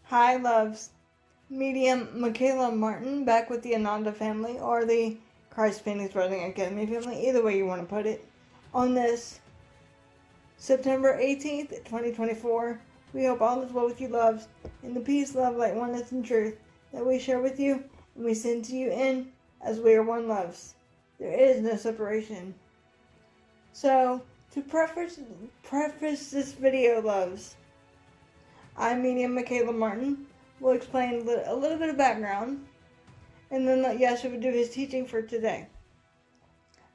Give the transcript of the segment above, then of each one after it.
Hi, loves. Medium Michaela Martin back with the Ananda family or the Christ Phoenix Rising Academy family, either way you want to put it. On this September 18th, 2024, we hope all is well with you, loves, in the peace, love, light, oneness, and truth that we share with you and we send to you in as we are one, loves. There is no separation. So, to preface this video, loves, I'm Medium Michaela Martin. We'll explain a little bit of background, and then let Yeshua do his teaching for today,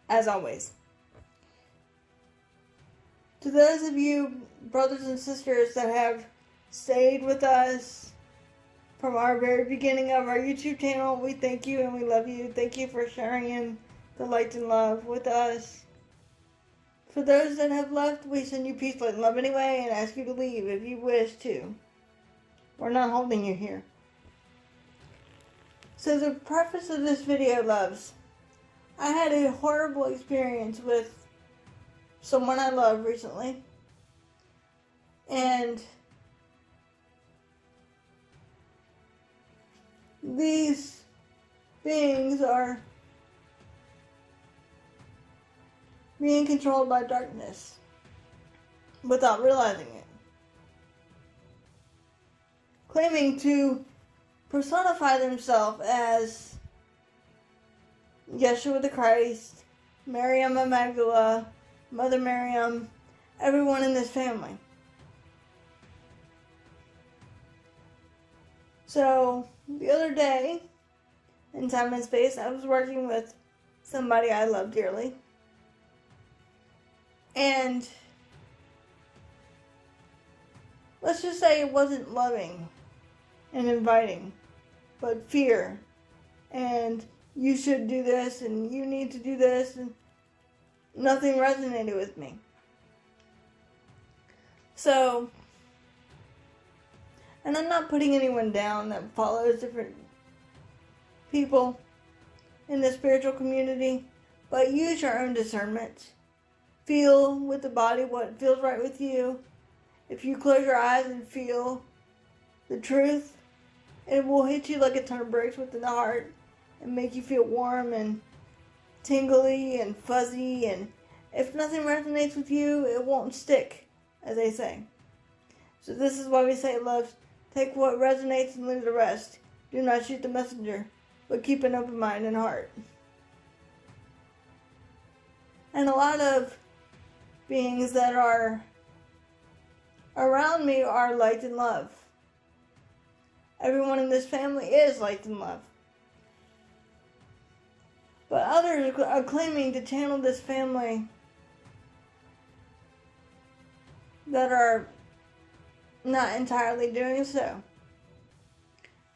as always. To those of you, brothers and sisters, that have stayed with us from our very beginning of our YouTube channel, we thank you and we love you. Thank you for sharing in the light and love with us. For those that have left, we send you peace, light, and love anyway, and ask you to leave if you wish to. We're not holding you here. So the preface of this video, loves, I had a horrible experience with someone I love recently. And these beings are being controlled by darkness without realizing it. Claiming to personify themselves as Yeshua the Christ, Miriam of Magdala, Mother Miriam, everyone in this family. So, the other day, in time and space, I was working with somebody I love dearly. And let's just say it wasn't loving and inviting, but fear, and you should do this, and you need to do this, and nothing resonated with me. So, and I'm not putting anyone down that follows different people in the spiritual community, but use your own discernment. Feel with the body what feels right with you. If you close your eyes and feel the truth, it will hit you like a ton of bricks within the heart and make you feel warm and tingly and fuzzy. And if nothing resonates with you, it won't stick, as they say. So this is why we say, love, take what resonates and leave the rest. Do not shoot the messenger, but keep an open mind and heart. And a lot of beings that are around me are light and love. Everyone in this family is light and love. But others are claiming to channel this family that are not entirely doing so.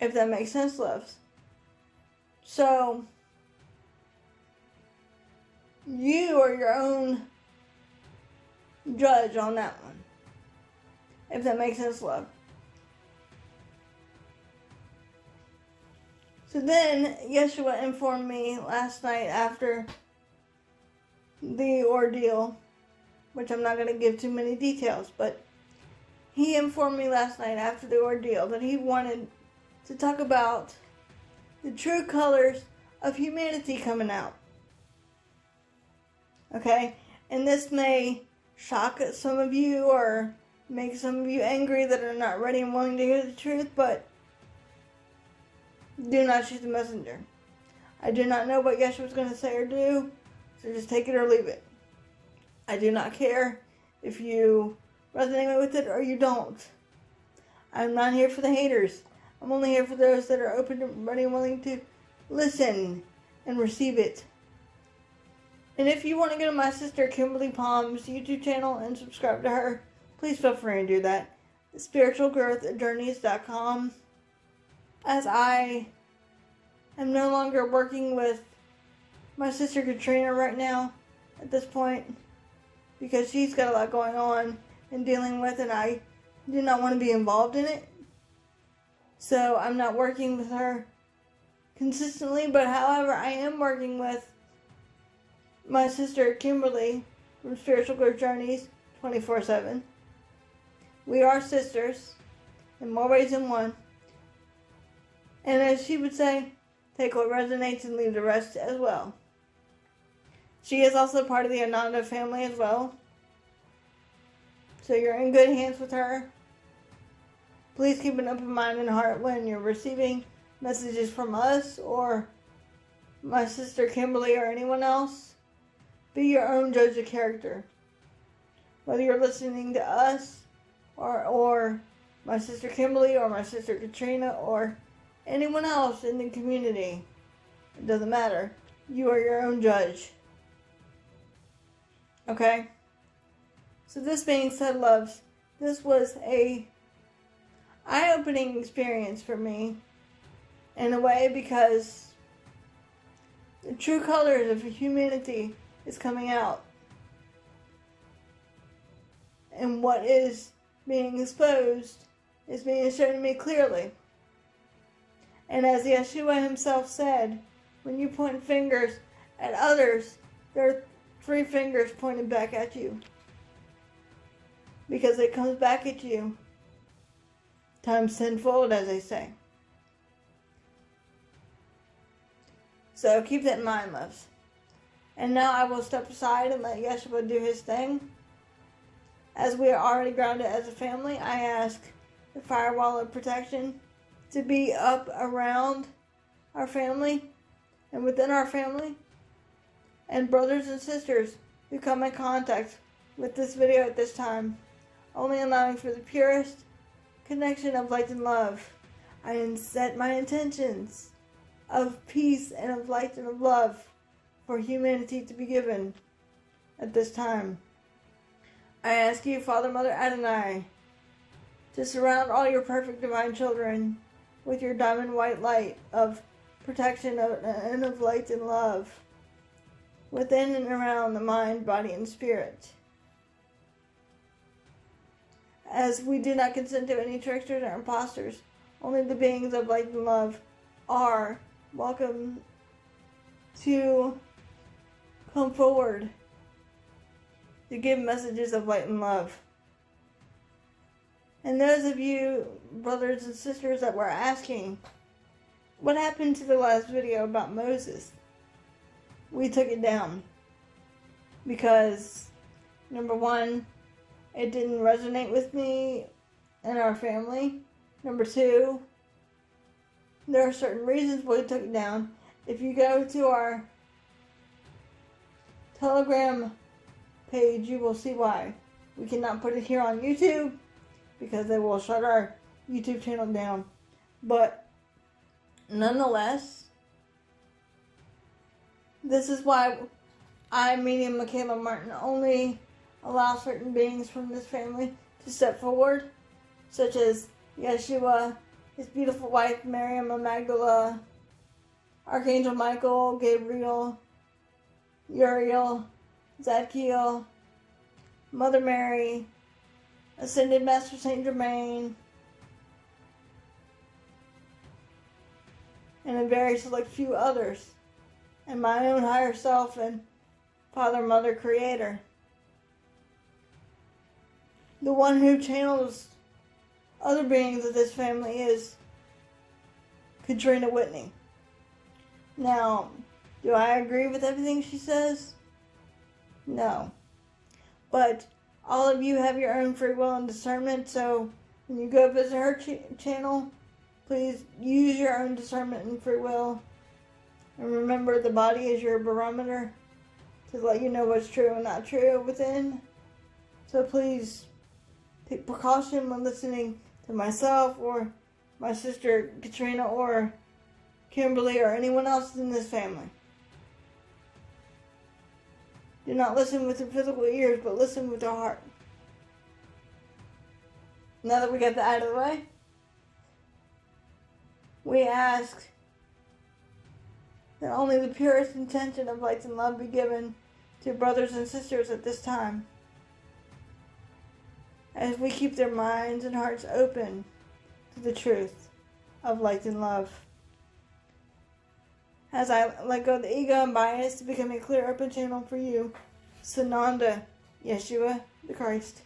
If that makes sense, loves. So, you are your own judge on that one. If that makes sense, love. So then, Yeshua informed me last night after the ordeal, which I'm not going to give too many details, but he informed me last night after the ordeal that he wanted to talk about the true colors of humanity coming out. Okay? And this may shock some of you or make some of you angry that are not ready and willing to hear the truth, but do not shoot the messenger. I do not know what Yeshua is going to say or do, so just take it or leave it. I do not care if you resonate with it or you don't. I'm not here for the haters. I'm only here for those that are open and ready and willing to listen and receive it. And if you want to go to my sister Kimberly Palm's YouTube channel and subscribe to her, please feel free to do that. spiritualgrowthjourneys.com. As I am no longer working with my sister Katrina right now at this point, because she's got a lot going on and dealing with, and I do not want to be involved in it. So I'm not working with her consistently, but however, I am working with my sister Kimberly from Spiritual Growth Journeys 24/7. We are sisters in more ways than one. And as she would say, take what resonates and leave the rest as well. She is also part of the Ananda family as well. So you're in good hands with her. Please keep an open mind and heart when you're receiving messages from us or my sister Kimberly or anyone else. Be your own judge of character. Whether you're listening to us or my sister Kimberly or my sister Katrina or anyone else in the community, it doesn't matter. You are your own judge. Okay? So this being said, loves, this was a eye-opening experience for me in a way, because the true colors of humanity is coming out. And what is being exposed is being shown to me clearly. And as Yeshua himself said, when you point fingers at others, there are 3 fingers pointed back at you. Because it comes back at you times tenfold, as they say. So keep that in mind, loves. And now I will step aside and let Yeshua do his thing. As we are already grounded as a family, I ask the firewall of protection to be up around our family and within our family, and brothers and sisters who come in contact with this video at this time, only allowing for the purest connection of light and love. I set my intentions of peace and of light and of love for humanity to be given at this time. I ask you, Father, Mother, Adonai, to surround all your perfect divine children with your diamond white light of protection and of light and love within and around the mind, body, and spirit. As we do not consent to any tricksters or imposters, only the beings of light and love are welcome to come forward to give messages of light and love. And those of you, brothers and sisters, that were asking, what happened to the last video about Moses? We took it down because, number one, it didn't resonate with me and our family. Number two, there are certain reasons why we took it down. If you go to our Telegram page, you will see why. We cannot put it here on YouTube because they will shut our YouTube channel down. But nonetheless, this is why I, Medium Michaela Martin, only allow certain beings from this family to step forward, such as Yeshua, his beautiful wife Miriam of Magdala, Archangel Michael, Gabriel, Uriel, Zadkiel, Mother Mary, Ascended Master Saint Germain, and a very select few others, and my own higher self and Father, Mother, Creator. The one who channels other beings of this family is Katrina Whitney. Now, do I agree with everything she says? No. But all of you have your own free will and discernment, so when you go visit her channel, please use your own discernment and free will. And remember, the body is your barometer to let you know what's true and not true within. So please take precaution when listening to myself or my sister Katrina or Kimberly or anyone else in this family. Do not listen with your physical ears, but listen with your heart. Now that we got that out of the way, we ask that only the purest intention of light and love be given to brothers and sisters at this time, as we keep their minds and hearts open to the truth of light and love. As I let go of the ego and bias to become a clear open channel for you, Sananda, Yeshua the Christ.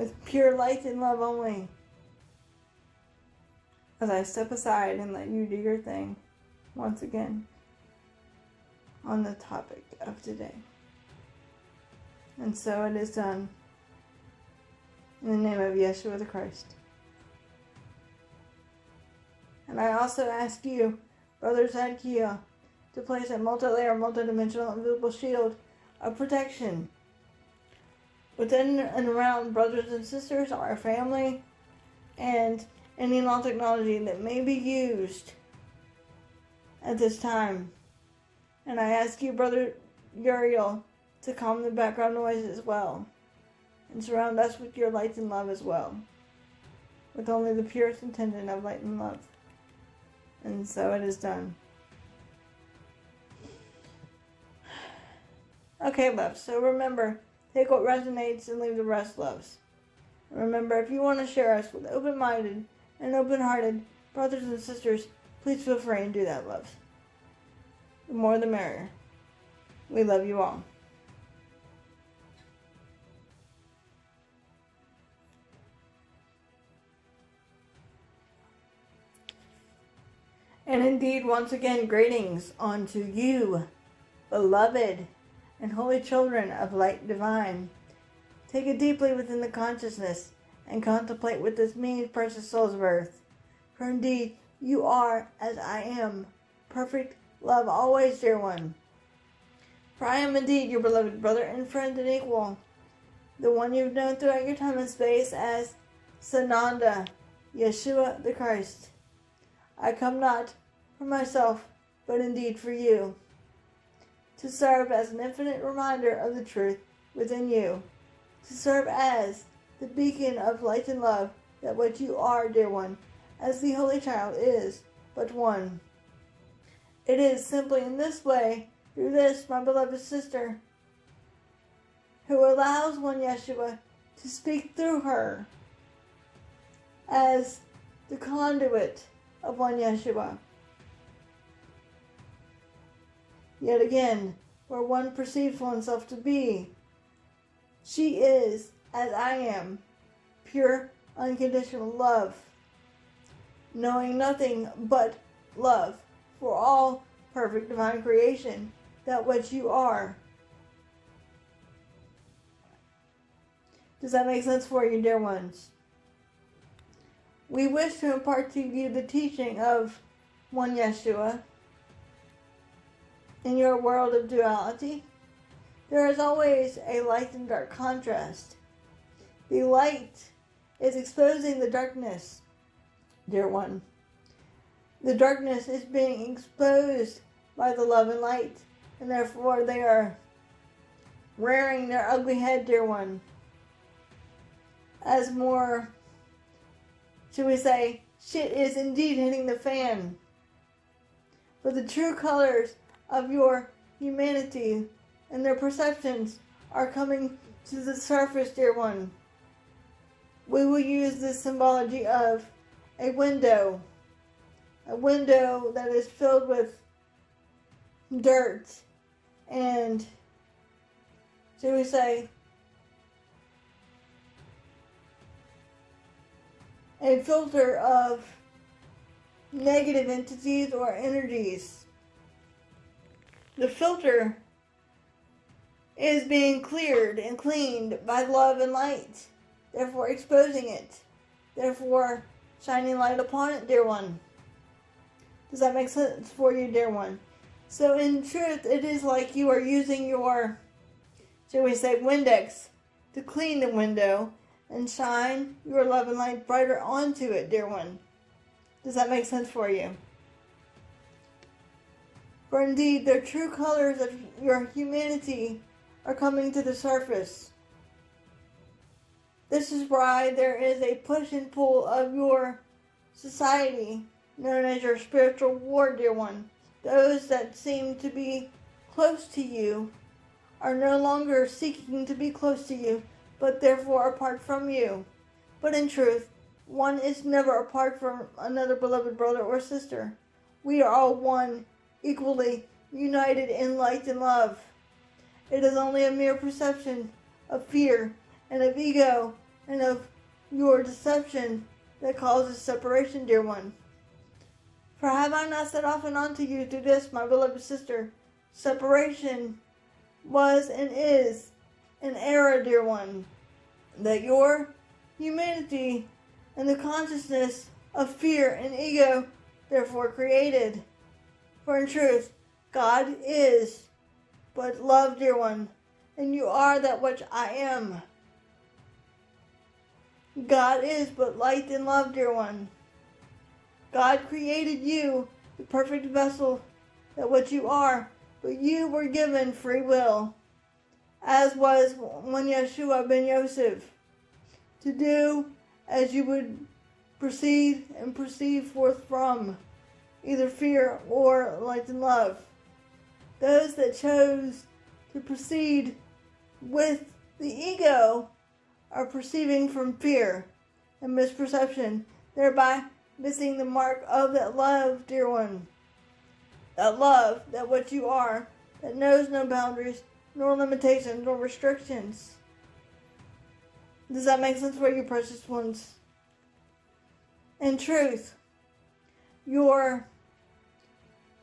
with pure light and love only. As I step aside and let you do your thing once again on the topic of today. And so it is done. In the name of Yeshua the Christ. And I also ask you, Brother Zadkiah, to place a multi-layer, multi-dimensional, invisible shield of protection within and around brothers and sisters, our family, and any non-technology that may be used at this time. And I ask you, Brother Uriel, to calm the background noise as well, and surround us with your light and love as well, with only the purest intention of light and love. And so it is done. Okay, love, so remember, take what resonates and leave the rest, loves. And remember, if you want to share us with open-minded and open-hearted brothers and sisters, please feel free and do that, loves. The more the merrier. We love you all. And indeed, once again, greetings unto you, beloved and holy children of light divine. Take it deeply within the consciousness and contemplate what this means, precious souls of earth. For indeed, you are, as I am, perfect love always, dear one. For I am indeed your beloved brother and friend and equal, the one you've known throughout your time and space as Sananda, Yeshua the Christ. I come not for myself, but indeed for you, to serve as an infinite reminder of the truth within you, to serve as the beacon of light and love, that what you are, dear one, as the Holy Child, is but one. It is simply in this way, through this, my beloved sister, who allows one Yeshua to speak through her as the conduit of one Yeshua. Yet again, where one perceives oneself to be, she is, as I am, pure, unconditional love, knowing nothing but love for all perfect divine creation, that what you are. Does that make sense for you, dear ones? We wish to impart to you the teaching of one Yeshua. In your world of duality, there is always a light and dark contrast. The light is exposing the darkness, dear one. The darkness is being exposed by the love and light, and therefore they are rearing their ugly head, dear one, as more, should we say, shit is indeed hitting the fan. But the true colors of your humanity and their perceptions are coming to the surface, dear one. We will use this symbology of a window that is filled with dirt and, shall we say, a filter of negative entities or energies. The filter is being cleared and cleaned by love and light, therefore exposing it, therefore shining light upon it, dear one. Does that make sense for you, dear one? So in truth, it is like you are using your, shall we say, Windex to clean the window and shine your love and light brighter onto it, dear one. Does that make sense for you? For indeed, the true colors of your humanity are coming to the surface. This is why there is a push and pull of your society, known as your spiritual war, dear one. Those that seem to be close to you are no longer seeking to be close to you, but therefore apart from you. But in truth, one is never apart from another beloved brother or sister. We are all one, equally united in light and love. It is only a mere perception of fear and of ego and of your deception that causes separation, dear one. For have I not said often unto you through this, my beloved sister, separation was and is an error, dear one, that your humanity and the consciousness of fear and ego therefore created. For in truth, God is but love, dear one, and you are that which I am. God is but light and love, dear one. God created you, the perfect vessel, that what you are, but you were given free will, as was one Yeshua ben Yosef, to do as you would proceed and proceed forth from, either fear or light and love. Those that chose to proceed with the ego are perceiving from fear and misperception, thereby missing the mark of that love, dear one. That love, that what you are, that knows no boundaries, nor limitations, nor restrictions. Does that make sense for you, precious ones? In truth, your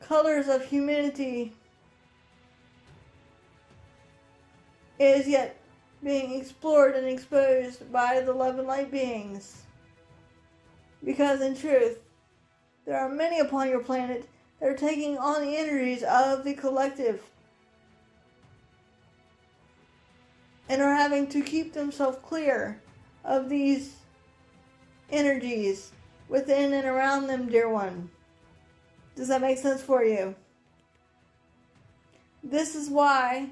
colors of humanity is yet being explored and exposed by the love and light beings. Because in truth, there are many upon your planet that are taking on the energies of the collective and are having to keep themselves clear of these energies within and around them, dear one. Does that make sense for you? This is why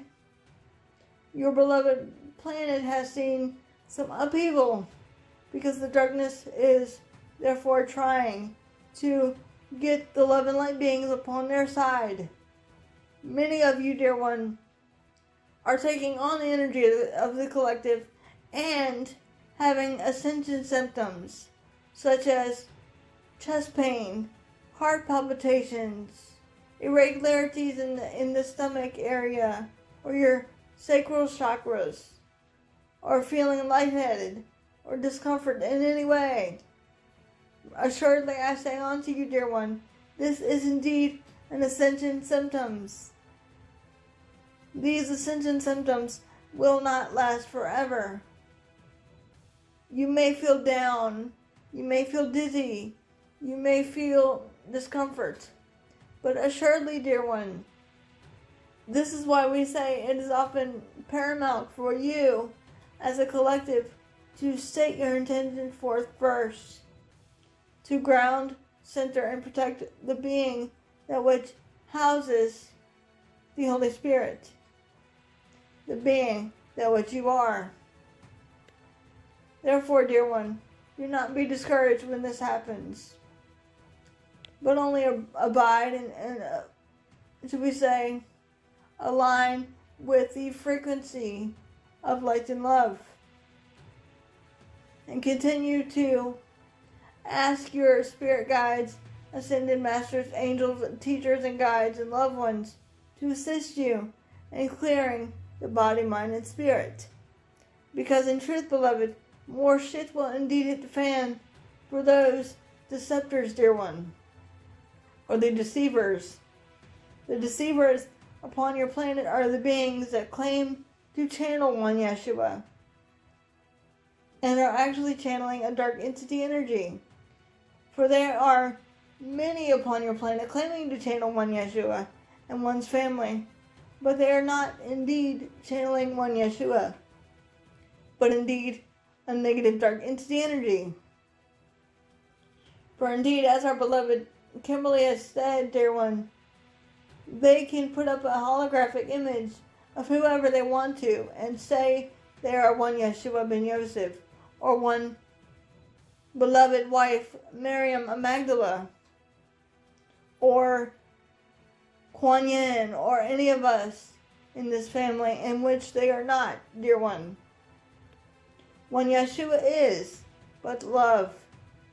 your beloved planet has seen some upheaval, because the darkness is therefore trying to get the love and light beings upon their side. Many of you, dear one, are taking on the energy of the collective and having ascension symptoms such as chest pain, heart palpitations, irregularities in the stomach area or your sacral chakras, or feeling lightheaded or discomfort in any way. Assuredly I say unto you, dear one, this is indeed an ascension symptoms. These ascension symptoms will not last forever. You may feel down, you may feel dizzy, you may feel discomfort, but assuredly, dear one, this is why we say it is often paramount for you as a collective to state your intention forth first, to ground, center, and protect the being that which houses the Holy Spirit, the being that which you are. Therefore, dear one, do not be discouraged when this happens, but only abide and should we say, align with the frequency of light and love, and continue to ask your spirit guides, ascended masters, angels, teachers, and guides, and loved ones to assist you in clearing the body, mind, and spirit. Because in truth, beloved, more shit will indeed hit the fan for those deceptors, dear one, or the deceivers. The deceivers upon your planet are the beings that claim to channel one Yeshua and are actually channeling a dark entity energy. For there are many upon your planet claiming to channel one Yeshua and one's family, but they are not indeed channeling one Yeshua, but indeed a negative dark entity energy. For indeed, as our beloved Kimberly has said, dear one, they can put up a holographic image of whoever they want to and say they are one Yeshua ben Yosef, or one beloved wife, Miriam Magdala, or Kuan Yin, or any of us in this family, in which they are not, dear one. One Yeshua is but love.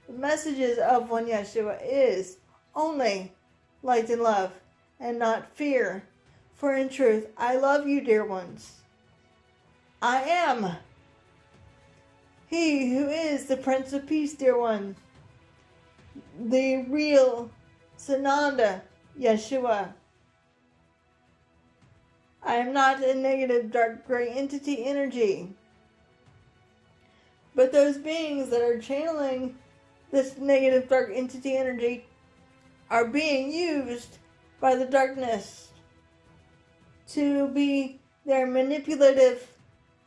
The messages of one Yeshua is only light and love, and not fear. For in truth, I love you, dear ones. I am He who is the Prince of Peace, dear one, the real Sananda, Yeshua. I am not a negative, dark, gray entity energy. But those beings that are channeling this negative, dark entity energy are being used by the darkness to be their manipulative,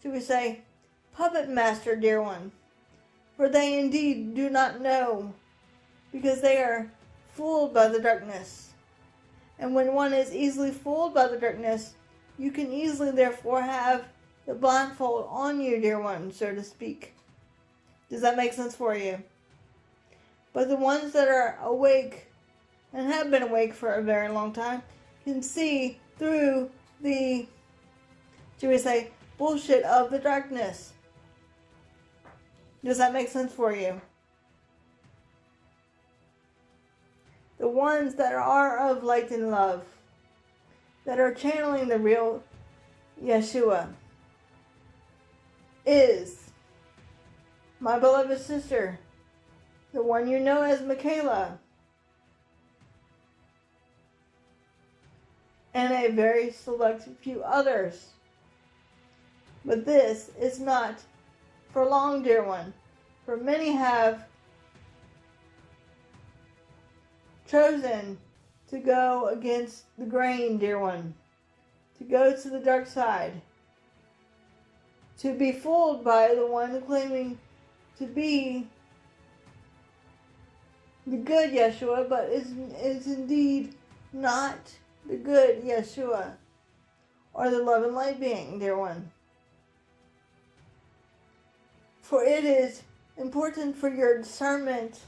should we say, puppet master, dear one. For they indeed do not know, because they are fooled by the darkness. And when one is easily fooled by the darkness, you can easily therefore have the blindfold on you, dear one, so to speak. Does that make sense for you? But the ones that are awake and have been awake for a very long time can see through the, should we say, bullshit of the darkness. Does that make sense for you? The ones that are of light and love, that are channeling the real Yeshua, is my beloved sister, the one you know as Michaela, and a very select few others. But this is not for long, dear one, for many have chosen to go against the grain, dear one, to go to the dark side, to be fooled by the one claiming to be the good Yeshua, but is indeed not the good Yeshua, or the love and light being, dear one. For it is important for your discernment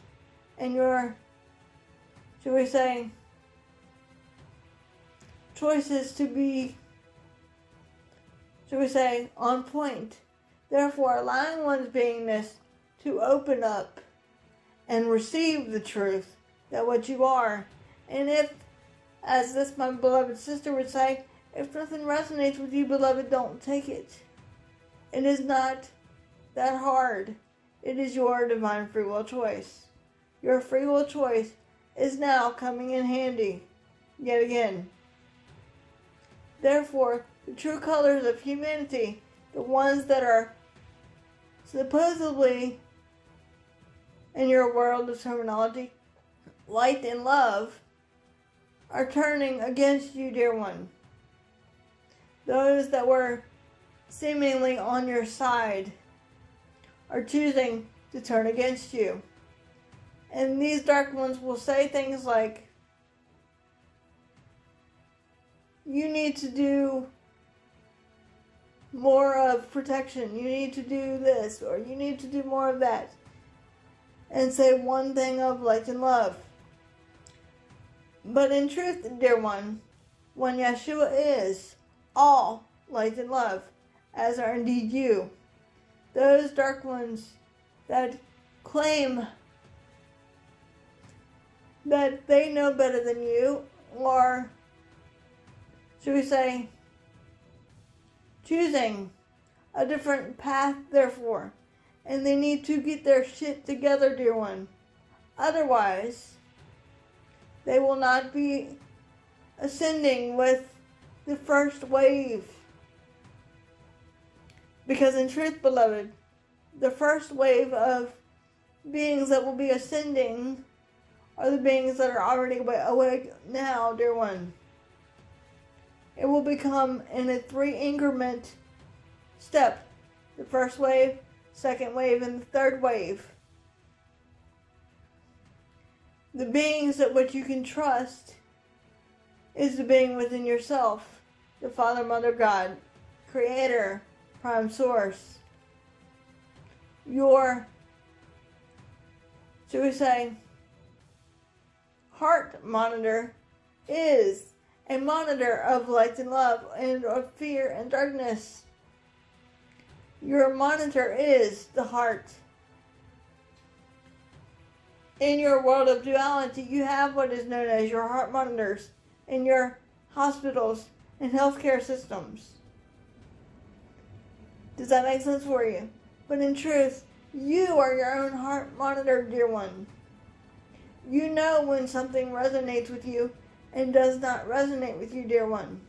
and your, should we say, choices to be, should we say, on point. Therefore, allowing one's beingness to open up and receive the truth that what you are. And if, as this my beloved sister would say, if nothing resonates with you, beloved, don't take it. It is not that hard. It is your divine free will choice. Your free will choice is now coming in handy yet again. Therefore, the true colors of humanity, the ones that are supposedly, in your world of terminology, light and love, are turning against you, dear one. Those that were seemingly on your side are choosing to turn against you. And these dark ones will say things like, you need to do more of protection, you need to do this, or you need to do more of that, and say one thing of light and love. But in truth, dear one, when Yeshua is all light and love, as are indeed you, those dark ones that claim that they know better than you, or, should we say, choosing a different path, therefore, and they need to get their shit together, dear one. Otherwise, they will not be ascending with the first wave. Because in truth, beloved, the first wave of beings that will be ascending are the beings that are already awake now, dear one. It will become in a 3 increment step. The first wave, second wave, and the third wave. The beings that which you can trust is the being within yourself, the Father, Mother, God, Creator, Prime Source. Your, should we say, heart monitor is a monitor of light and love and of fear and darkness. Your monitor is the heart. In your world of duality, you have what is known as your heart monitors in your hospitals and healthcare systems. Does that make sense for you? But in truth, You are your own heart monitor, dear one. You know when something resonates with you and does not resonate with you, dear one.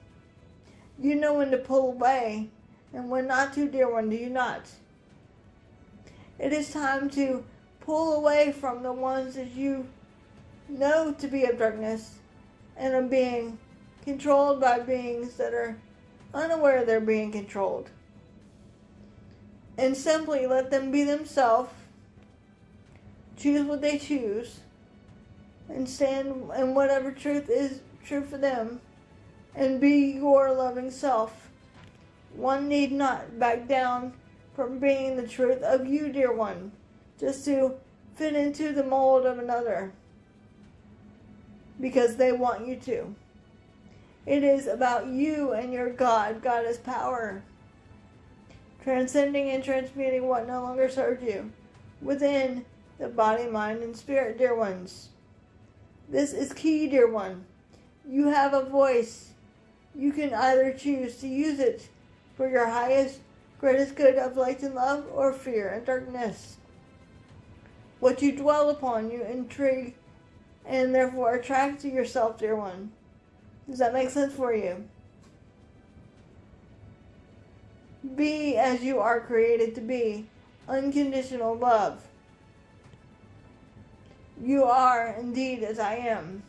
You know when to pull away and when not to, dear one, do you not? It is time to pull away from the ones that you know to be of darkness and of being controlled by beings that are unaware they're being controlled. And simply let them be themselves, choose what they choose, and stand in whatever truth is true for them, and be your loving self. One need not back down from being the truth of you, dear one, just to fit into the mold of another, because they want you to. It is about you and your God. God is power, transcending and transmuting what no longer serves you within the body, mind, and spirit, dear ones. This is key, dear one. You have a voice. You can either choose to use it for your highest, greatest good of light and love, or fear and darkness. What you dwell upon, you intrigue and therefore attract to yourself, dear one. Does that make sense for you? Be as you are created to be. Unconditional love. You are indeed as I am.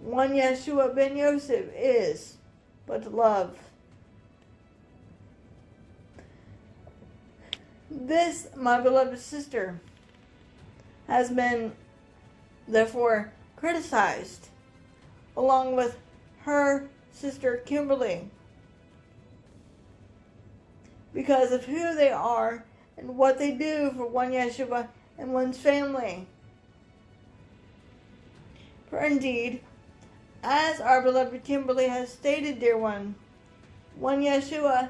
One Yeshua ben Yosef is but love. This, my beloved sister, has been therefore criticized, along with her sister Kimberly, because of who they are and what they do for one Yeshua and one's family. For indeed, as our beloved Kimberly has stated, dear one Yeshua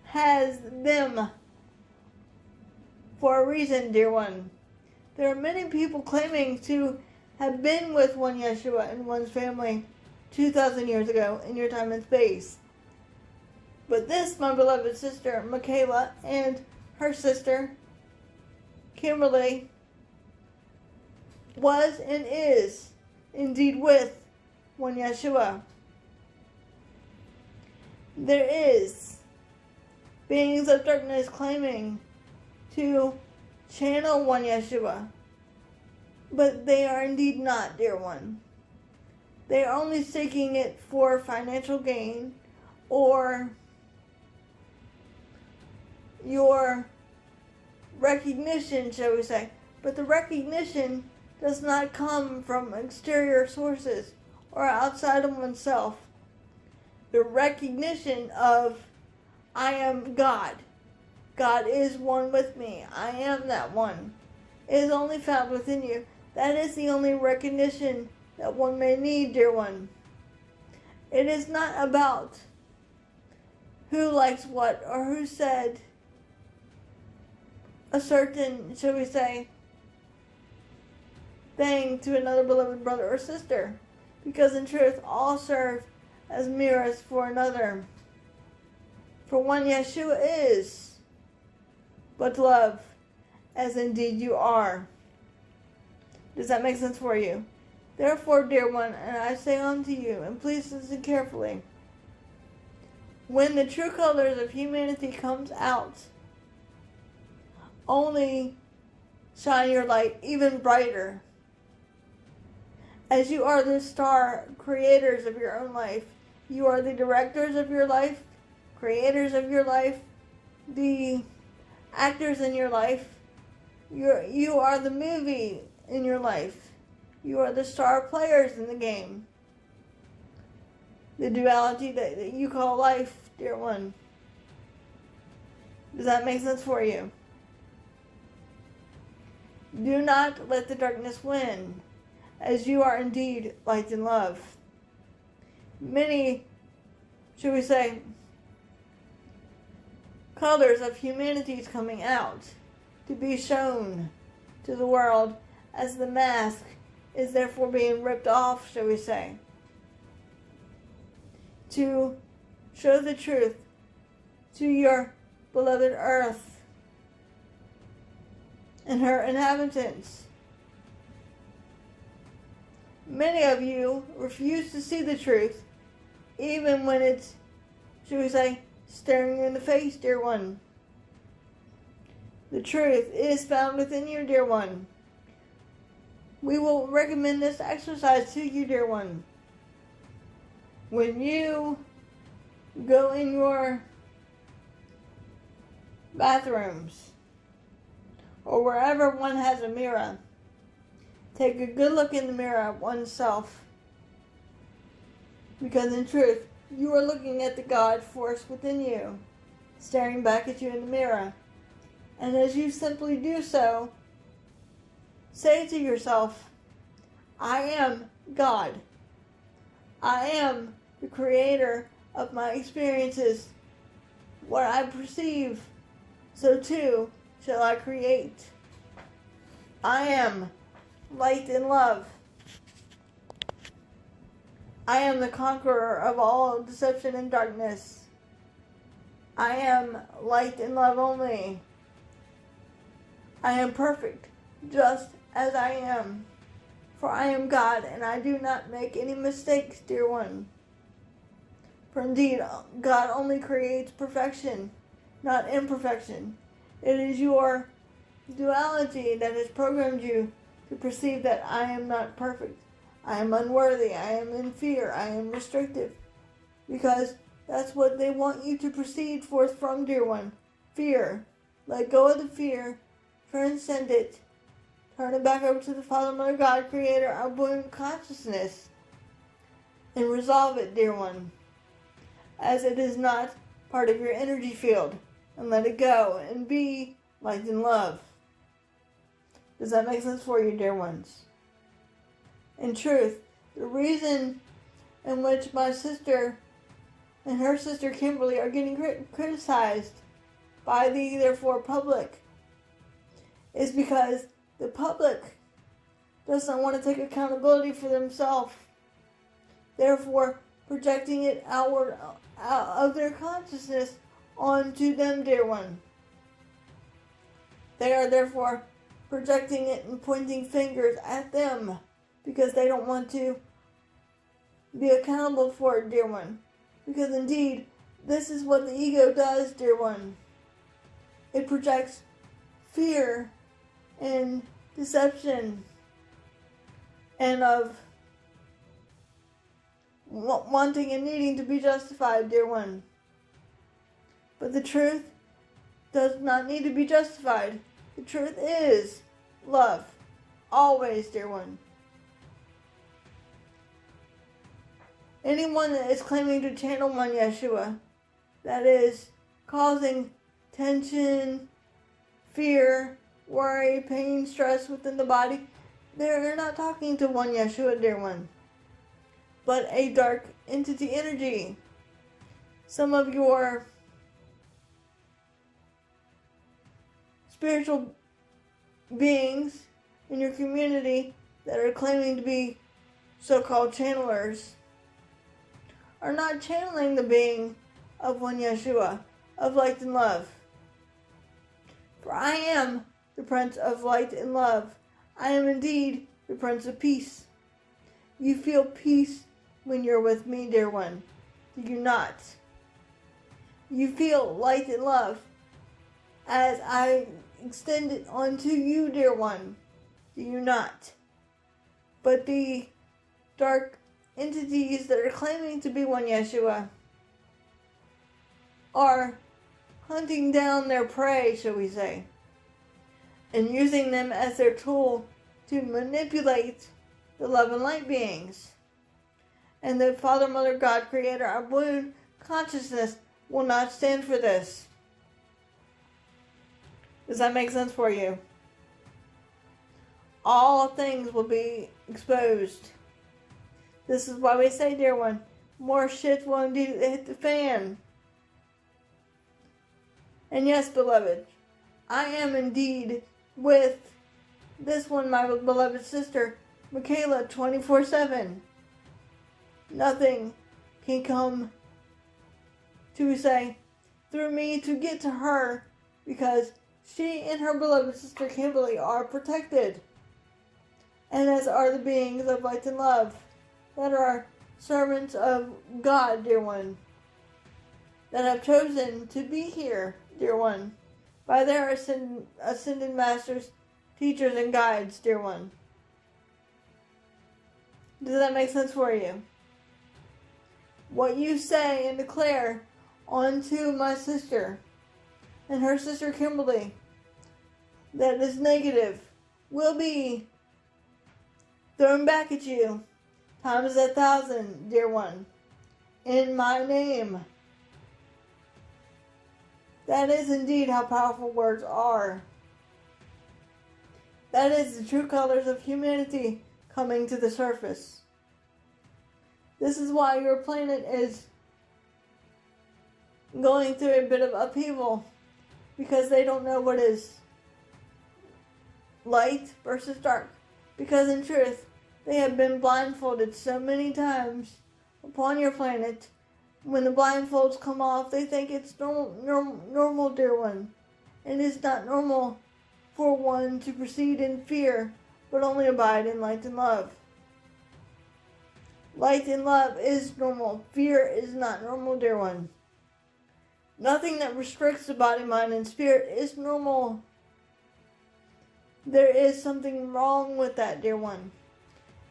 has them for a reason, dear one. There are many people claiming to have been with one Yeshua and one's family 2,000 years ago in your time and space. But this, my beloved sister Michaela, and her sister Kimberly, was and is indeed with one Yeshua. There is beings of darkness claiming to channel one Yeshua, but they are indeed not, dear one. They are only seeking it for financial gain or your recognition, shall we say. But the recognition does not come from exterior sources or outside of oneself. The recognition of I am God. God is one with me. I am that one. It is only found within you. That is the only recognition that one may need, dear one. It is not about who likes what or who said a certain, shall we say, thing to another beloved brother or sister, because in truth all serve as mirrors for another. For one Yeshua is but love, as indeed you are. Does that make sense for you? Therefore, dear one, and I say unto you, and please listen carefully, when the true colors of humanity comes out, only shine your light even brighter. As you are the star creators of your own life, you are the directors of your life, creators of your life, the actors in your life. You are the movie in your life. You are the star players in the game. The duality that you call life, dear one. Does that make sense for you? Do not let the darkness win, as you are indeed light and love. Many, should we say, colors of humanity is coming out to be shown to the world, as the mask is therefore being ripped off, shall we say, to show the truth to your beloved earth, and her inhabitants. Many of you refuse to see the truth, even when it's, should we say, staring you in the face, dear one. The truth is found within you, dear one. We will recommend this exercise to you, dear one. When you go in your bathrooms or wherever one has a mirror, take a good look in the mirror at oneself. Because in truth, you are looking at the God force within you, staring back at you in the mirror. And as you simply do so, say to yourself, I am God. I am the creator of my experiences. What I perceive, so too shall I create. I am light and love. I am the conqueror of all deception and darkness. I am light and love only. I am perfect, just as I am. For I am God, and I do not make any mistakes, dear one. For indeed, God only creates perfection, not imperfection. It is your duality that has programmed you to perceive that I am not perfect. I am unworthy. I am in fear. I am restrictive. Because that's what they want you to proceed forth from, dear one. Fear. Let go of the fear. Transcend it. Turn it back over to the Father, Mother, God, Creator, abundant consciousness. And resolve it, dear one. As it is not part of your energy field. And let it go and be light and love. Does that make sense for you, dear ones? In truth, the reason in which my sister and her sister Kimberly are getting criticized by the therefore public is because the public doesn't want to take accountability for themselves, therefore projecting it outward out of their consciousness onto them, dear one. They are therefore projecting it and pointing fingers at them because they don't want to be accountable for it, dear one. Because indeed, this is what the ego does, dear one. It projects fear and deception and of wanting and needing to be justified, dear one. But the truth does not need to be justified. The truth is love. Always, dear one. Anyone that is claiming to channel one Yeshua, that is causing tension, fear, worry, pain, stress within the body, they're not talking to one Yeshua, dear one, but a dark entity energy. Some of your spiritual beings in your community that are claiming to be so-called channelers are not channeling the being of one Yeshua, of light and love. For I am the Prince of Light and Love. I am indeed the Prince of Peace. You feel peace when you're with me, dear one. Do you not? You feel light and love as I extend it onto you, dear one. Do you not? But the dark entities that are claiming to be one Yeshua are hunting down their prey, shall we say, and using them as their tool to manipulate the love and light beings. And the Father, Mother, God, Creator, our blue consciousness will not stand for this. Does that make sense for you? All things will be exposed. This is why we say, dear one, more shit will indeed hit the fan. And yes, beloved, I am indeed with this one, my beloved sister, Michaela, 24/7. Nothing can come to say through me to get to her because She and her beloved sister Kimberly are protected, and as are the beings of light and love that are servants of God, dear one, that have chosen to be here, dear one, by their ascended masters, teachers, and guides, dear one. Does that make sense for you? What you say and declare onto my sister and her sister Kimberly that is negative will be thrown back at you times 1,000, dear one, in my name. That is indeed how powerful words are. That is the true colors of humanity coming to the surface. This is why your planet is going through a bit of upheaval, because they don't know what is light versus dark. Because in truth, they have been blindfolded so many times upon your planet. When the blindfolds come off, they think it's normal, dear one. It is not normal for one to proceed in fear, but only abide in light and love. Light and love is normal. Fear is not normal, dear one. Nothing that restricts the body, mind, and spirit is normal. There is something wrong with that, dear one.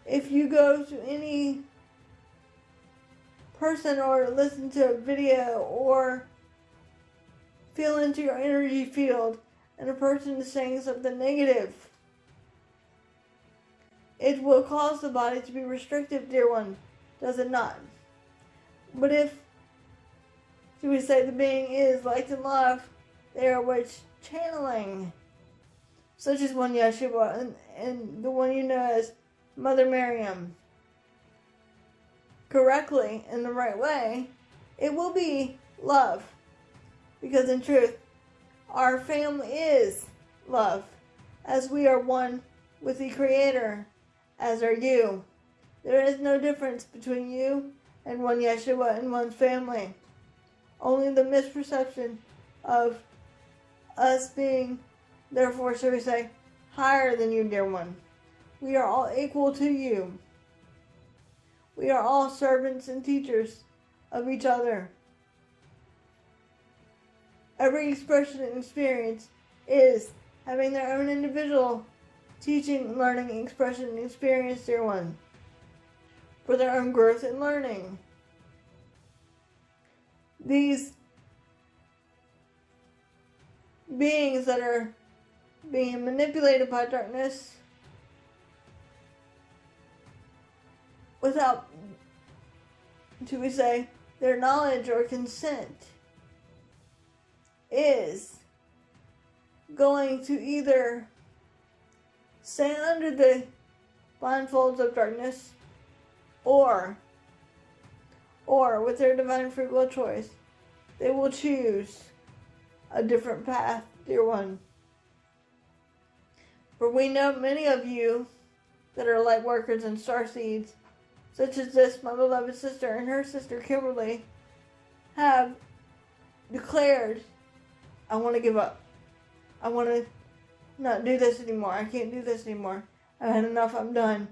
If you go to any person or listen to a video or feel into your energy field and a person is saying something negative, it will cause the body to be restrictive, dear one, does it not? But if, should we say, the being is light and love, they are which channeling, such as one Yeshua and the one you know as Mother Miriam, correctly, in the right way, it will be love. Because in truth, our family is love, as we are one with the Creator, as are you. There is no difference between you and one Yeshua and one's family. Only the misperception of us being, therefore, shall we say, higher than you, dear one. We are all equal to you. We are all servants and teachers of each other. Every expression and experience is having their own individual teaching, learning, expression, and experience, dear one, for their own growth and learning. These beings that are being manipulated by darkness without, do we say, their knowledge or consent, is going to either stay under the blindfolds of darkness or with their divine free will choice, they will choose a different path, dear one. For we know many of you that are light workers and star seeds, such as this, my beloved sister and her sister Kimberly, have declared, I want to give up. I want to not do this anymore. I can't do this anymore. I've had enough. I'm done.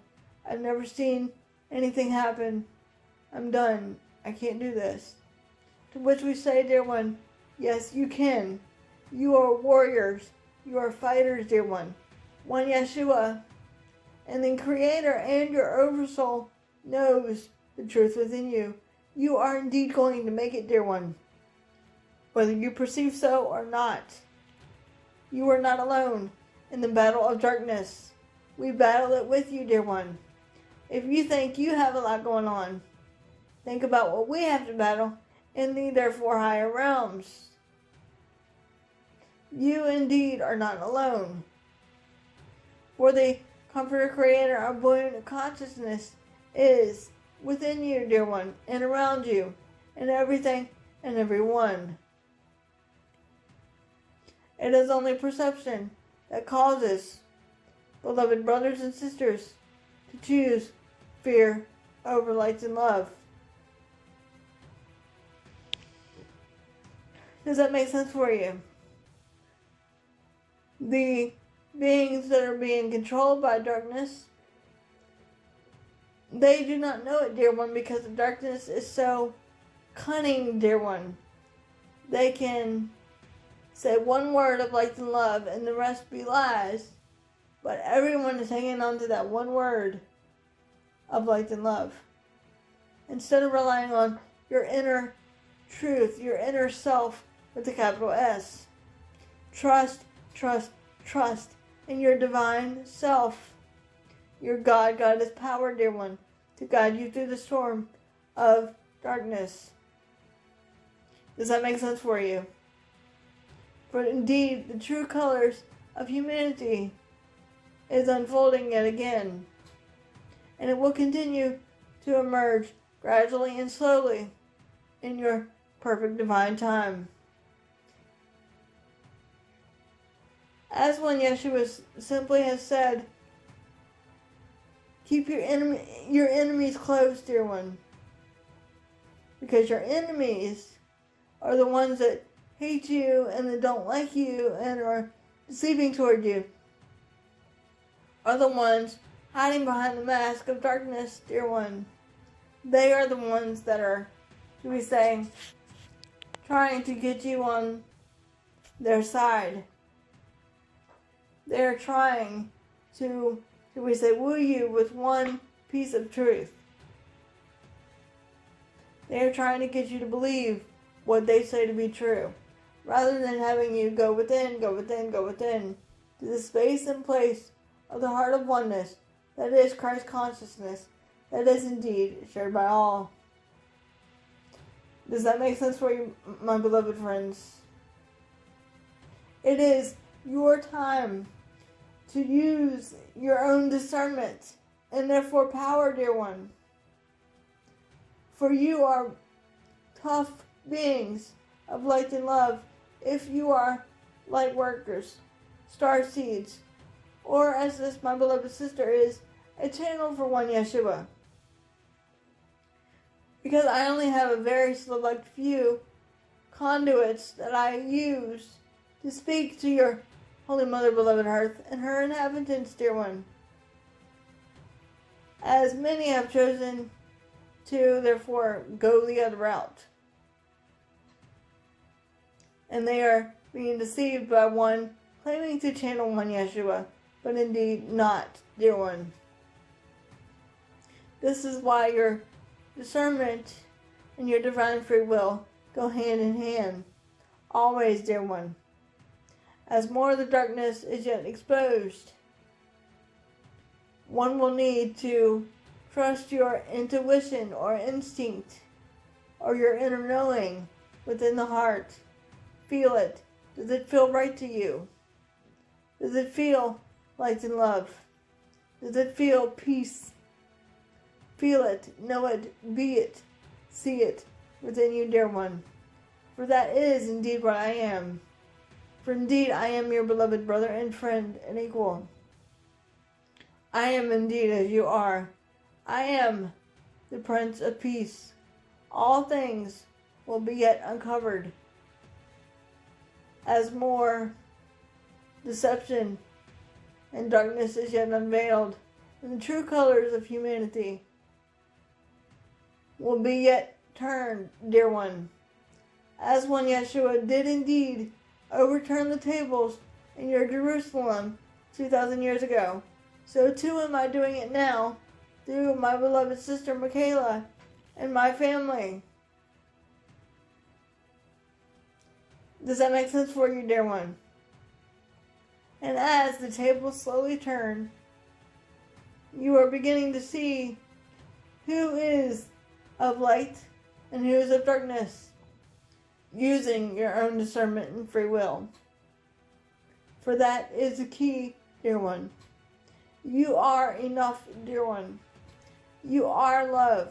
I've never seen anything happen. I'm done. I can't do this. To which we say, dear one, yes, you can. You are warriors. You are fighters, dear one. One Yeshua and the Creator and your oversoul knows the truth within you. You are indeed going to make it, dear one, whether you perceive so or not. You are not alone in the battle of darkness. We battle it with you, dear one. If you think you have a lot going on, think about what we have to battle in the therefore higher realms. You indeed are not alone. For the Comforter, Creator, our buoyant consciousness is within you, dear one, and around you, and everything and everyone. It is only perception that causes, beloved brothers and sisters, to choose fear over light and love. Does that make sense for you? the beings that are being controlled by darkness, they do not know it, dear one, because the darkness is so cunning, dear one. They can say one word of light and love and the rest be lies, but everyone is hanging on to that one word of light and love. Instead of relying on your inner truth, your inner self with a capital S. Trust, trust, trust in your divine self. Your God, God is power, dear one, to guide you through the storm of darkness. Does that make sense for you? For indeed, the true colors of humanity is unfolding yet again. And it will continue to emerge gradually and slowly in your perfect divine time. As one Yeshua simply has said, keep your enemies close, dear one. Because your enemies are the ones that hate you and that don't like you and are deceiving toward you. Are the ones hiding behind the mask of darkness, dear one. They are the ones that are, should we say, trying to get you on their side. They're trying to, should we say, woo you with one piece of truth. They're trying to get you to believe what they say to be true, rather than having you go within, go within, go within, to the space and place of the heart of oneness that is Christ consciousness, that is indeed shared by all. Does that make sense for you, my beloved friends? It is your time to use your own discernment and therefore power, dear one. For you are tough beings of light and love if you are light workers, star seeds, or as this, my beloved sister, is a channel for one Yeshua. Because I only have a very select few conduits that I use to speak to your Holy Mother, beloved Earth, and her inhabitants, dear one. As many have chosen to, therefore, go the other route. And they are being deceived by one claiming to channel one Yeshua, but indeed not, dear one. This is why your discernment and your divine free will go hand in hand. Always, dear one. As more of the darkness is yet exposed, one will need to trust your intuition or instinct or your inner knowing within the heart. Feel it. Does it feel right to you? Does it feel light and love? Does it feel peace? Feel it, know it, be it, see it within you, dear one. For that is indeed what I am. For indeed I am your beloved brother and friend and equal. I am indeed as you are. I am the Prince of Peace. All things will be yet uncovered as more deception and darkness is yet unveiled, and the true colors of humanity will be yet turned, dear one. As one Yeshua did indeed overturn the tables in your Jerusalem 2,000 years ago, so too am I doing it now through my beloved sister Michaela and my family. Does that make sense for you, dear one? And as the tables slowly turn, you are beginning to see who is of light and who is of darkness, using your own discernment and free will. For that is the key, dear one. You are enough, dear one. You are love.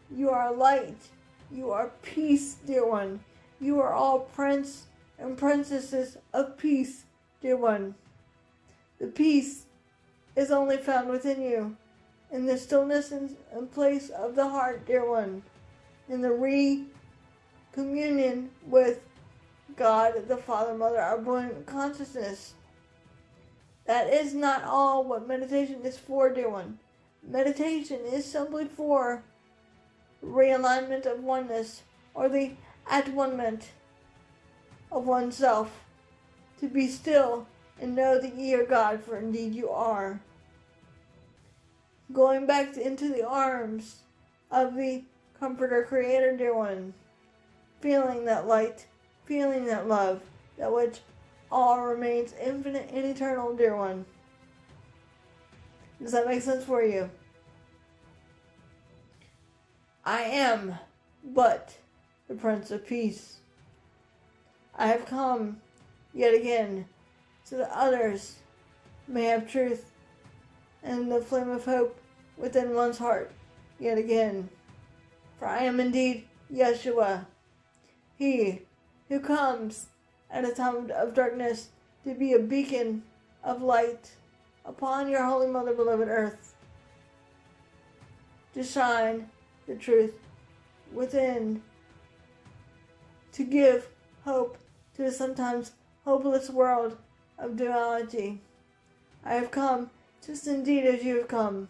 You are light. You are peace, dear one. You are all prince and princesses of peace, dear one. The peace is only found within you, in the stillness and place of the heart, dear one, in the re-communion with God, the Father, Mother, our brilliant consciousness. That is not all what meditation is for, dear one. Meditation is simply for realignment of oneness, or the at-one-ment of oneself, to be still and know that ye are God, for indeed you are. Going back into the arms of the Comforter Creator, dear one, feeling that light, feeling that love, that which all remains infinite and eternal, dear one. Does that make sense for you? I am but the Prince of Peace. I have come yet again so that others may have truth and the flame of hope within one's heart yet again. For I am indeed Yeshua, he who comes at a time of darkness to be a beacon of light upon your Holy Mother, beloved earth, to shine the truth within, to give hope to the sometimes hopeless world of duality. I have come just indeed as you have come,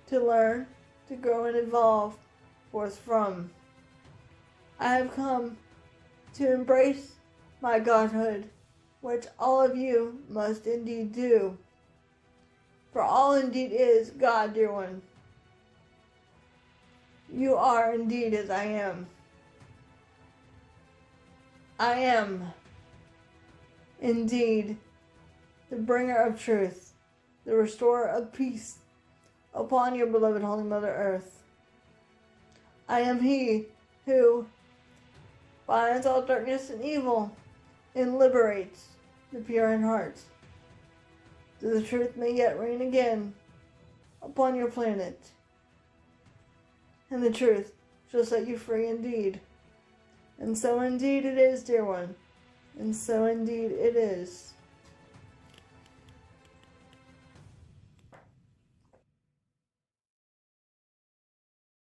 to learn, to grow and evolve forth from. I have come to embrace my Godhood, which all of you must indeed do. For all indeed is God, dear one. You are indeed as I am. I am indeed the bringer of truth, the restorer of peace upon your beloved Holy Mother Earth. I am he who binds all darkness and evil and liberates the pure in heart, that the truth may yet reign again upon your planet, and the truth shall set you free indeed. And so indeed it is, dear one, and so indeed it is.